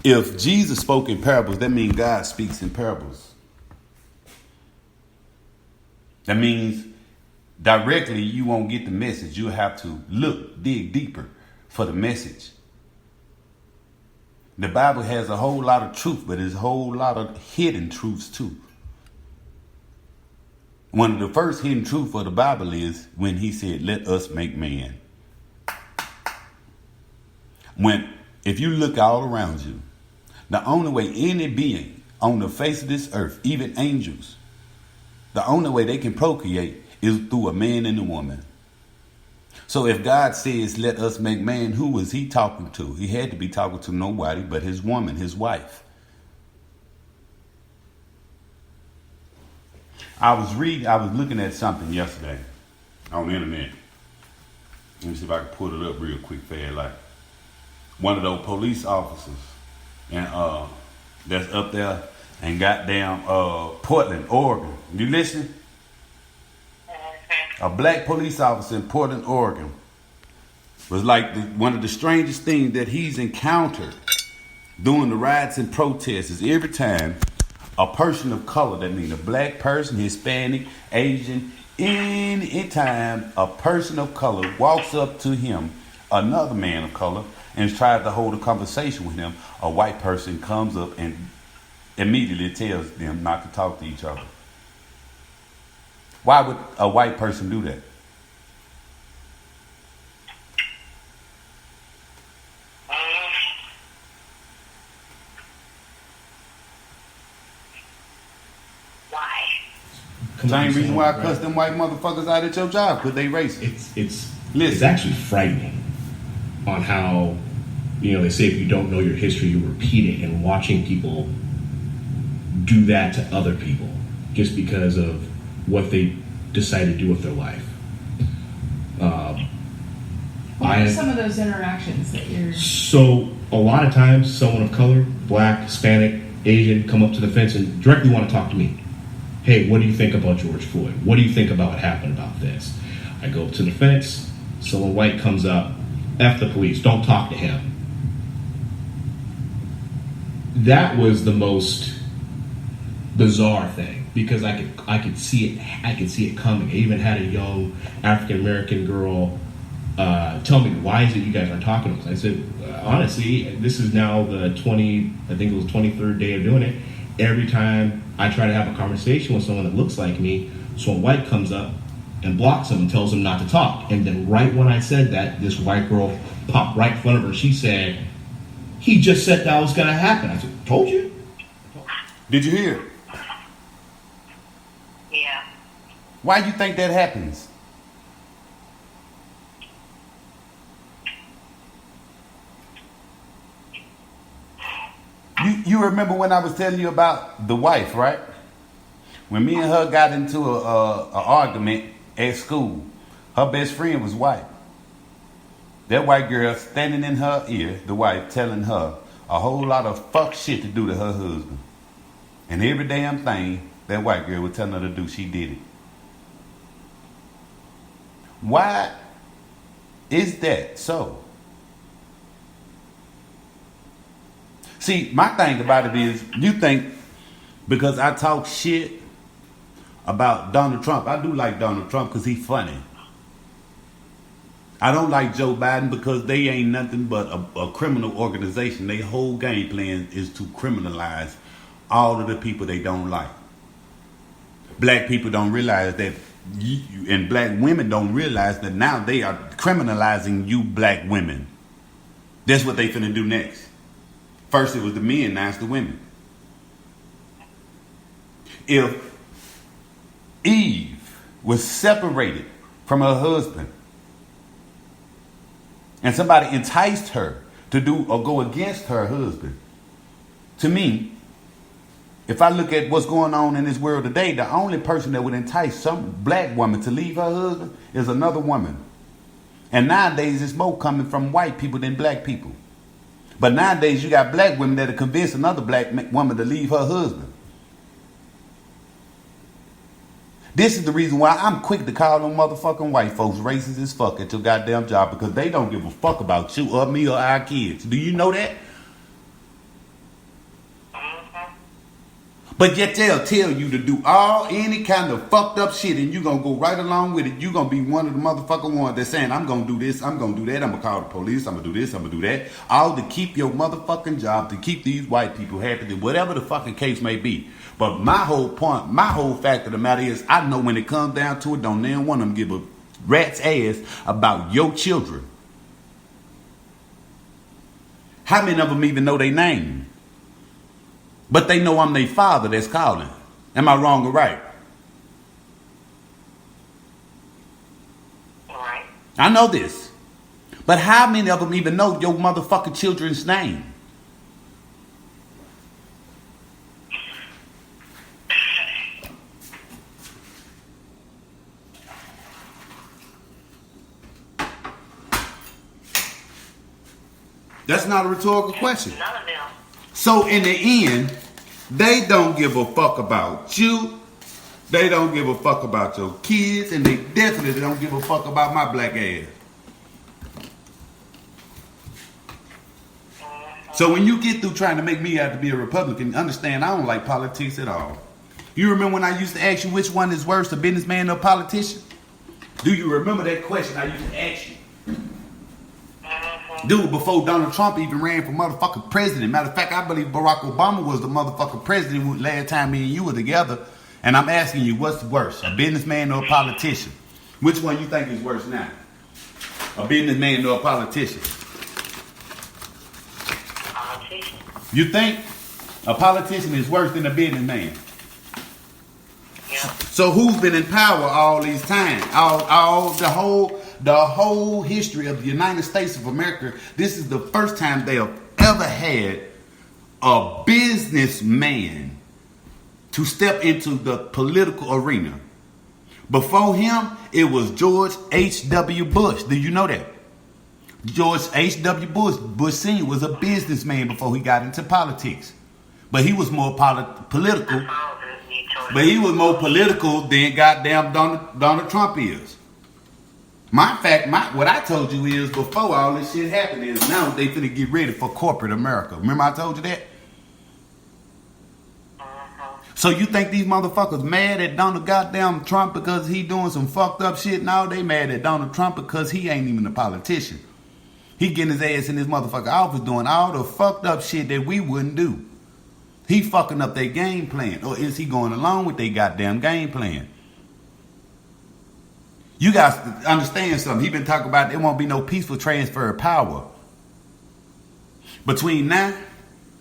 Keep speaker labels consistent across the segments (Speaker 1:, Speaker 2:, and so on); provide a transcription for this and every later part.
Speaker 1: If Jesus spoke in parables, that means God speaks in parables. That means directly you won't get the message. You'll have to dig deeper for the message. The Bible has a whole lot of truth, but there's a whole lot of hidden truths too. One of the first hidden truths of the Bible is when he said, let us make man. If you look all around you, the only way any being on the face of this earth, even angels, the only way they can procreate is through a man and a woman. So if God says, let us make man, who was he talking to? He had to be talking to nobody but his woman, his wife. I was looking at something yesterday on the internet. Let me see if I can pull it up real quick, fast. Like one of those police officers and that's up there and goddamn Portland, Oregon. You listen? A black police officer in Portland, Oregon was like one of the strangest things that he's encountered during the riots and protests is every time a person of color, that means a black person, Hispanic, Asian, anytime a person of color walks up to him, another man of color, and tries to hold a conversation with him, a white person comes up and immediately tells them not to talk to each other. Why would a white person do that?
Speaker 2: Why?
Speaker 1: Same reason why I cuss them white motherfuckers out at your job, because they racist.
Speaker 3: It's actually frightening on how, they say if you don't know your history, you repeat it, and watching people do that to other people just because of what they decide to do with their life.
Speaker 4: What are some of those interactions that you're...
Speaker 3: So a lot of times someone of color, black, Hispanic, Asian, come up to the fence and directly want to talk to me. Hey, what do you think about George Floyd? What do you think about what happened about this? I go up to the fence, someone white comes up, F the police, don't talk to him. That was the most bizarre thing because I could see it coming. I even had a young African American girl tell me, why is it you guys aren't talking to us? I said, honestly, this is now the 23rd day of doing it. Every time I try to have a conversation with someone that looks like me, someone white comes up and blocks them and tells them not to talk. And then right when I said that, this white girl popped right in front of her. She said, he just said that was going to happen. I said, told you?
Speaker 1: Did you hear?
Speaker 2: Yeah.
Speaker 1: Why do you think that happens? You remember when I was telling you about the wife, right? When me and her got into a argument at school, her best friend was white. That white girl standing in her ear, the wife, telling her a whole lot of fuck shit to do to her husband. And every damn thing that white girl was telling her to do, she did it. Why is that so? See, my thing about it is, you think because I talk shit about Donald Trump, I do like Donald Trump because he's funny. I don't like Joe Biden because they ain't nothing but a criminal organization. Their whole game plan is to criminalize all of the people they don't like. Black people don't realize that, and black women don't realize that now they are criminalizing you black women. That's what they finna do next. First it was the men, now it's the women. If Eve was separated from her husband and somebody enticed her to do or go against her husband, to me, if I look at what's going on in this world today, the only person that would entice some black woman to leave her husband is another woman. And nowadays it's more coming from white people than black people. But nowadays you got black women that are convinced another black woman to leave her husband. This is the reason why I'm quick to call them motherfucking white folks racist as fuck at your goddamn job, because they don't give a fuck about you or me or our kids. Do you know that? But yet they'll tell you to do any kind of fucked up shit, and you gonna go right along with it. You gonna be one of the motherfucking ones that's saying, I'm gonna do this, I'm gonna do that, I'm gonna call the police, I'm gonna do this, I'm gonna do that. All to keep your motherfucking job, to keep these white people happy, whatever the fucking case may be. But my whole point, my whole fact of the matter is, I know when it comes down to it, don't none one of them give a rat's ass about your children. How many of them even know their name? But they know I'm their father that's calling. Am I wrong or right?
Speaker 2: Right.
Speaker 1: I know this. But how many of them even know your motherfucking children's name? That's not a rhetorical question.
Speaker 2: None of them.
Speaker 1: So in the end, they don't give a fuck about you. They don't give a fuck about your kids, and they definitely don't give a fuck about my black ass. So when you get through trying to make me out to be a Republican, understand I don't like politics at all. You remember when I used to ask you which one is worse, a businessman or a politician? Do you remember that question I used to ask you? Dude, before Donald Trump even ran for motherfucking president. Matter of fact, I believe Barack Obama was the motherfucking president last time me and you were together. And I'm asking you, what's worse, a businessman or a politician? Which one you think is worse now? A businessman or a politician?
Speaker 2: Politician.
Speaker 1: You think a politician is worse than a businessman?
Speaker 2: Yeah.
Speaker 1: So who's been in power all these times? The whole history of the United States of America, this is the first time they have ever had a businessman to step into the political arena. Before him, it was George H.W. Bush. Do you know that? George H.W. Bush Sr. was a businessman before he got into politics. But he was more political. But he was more political than goddamn Donald Trump is. What I told you is before all this shit happened is now they finna get ready for corporate America. Remember I told you that? So you think these motherfuckers mad at Donald goddamn Trump because he doing some fucked up shit? No, they mad at Donald Trump because he ain't even a politician. He getting his ass in his motherfucking office doing all the fucked up shit that we wouldn't do. He fucking up their game plan. Or is he going along with their goddamn game plan? You guys understand something. He been talking about there won't be no peaceful transfer of power. Between now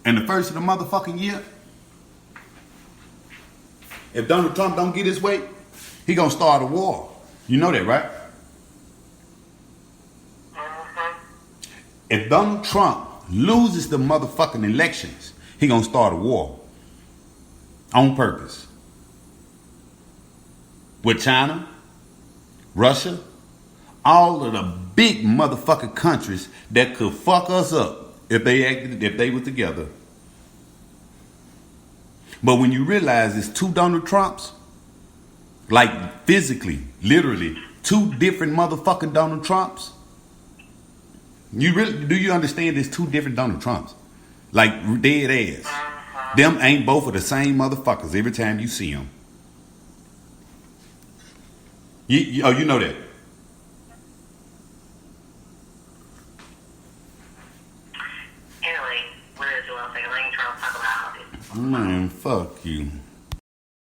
Speaker 1: and the first of the motherfucking year, if Donald Trump don't get his way, he gonna start a war. You know that, right? If Donald Trump loses the motherfucking elections, he gonna start a war. On purpose. With China, Russia, all of the big motherfucking countries that could fuck us up if they were together. But when you realize it's two Donald Trumps, like physically, literally, two different motherfucking Donald Trumps, do you understand there's two different Donald Trumps? Like dead ass. Them ain't both of the same motherfuckers every time you see them. You know that.
Speaker 2: Anyway, we're doing something. Let me try to talk about it.
Speaker 1: Man, fuck you.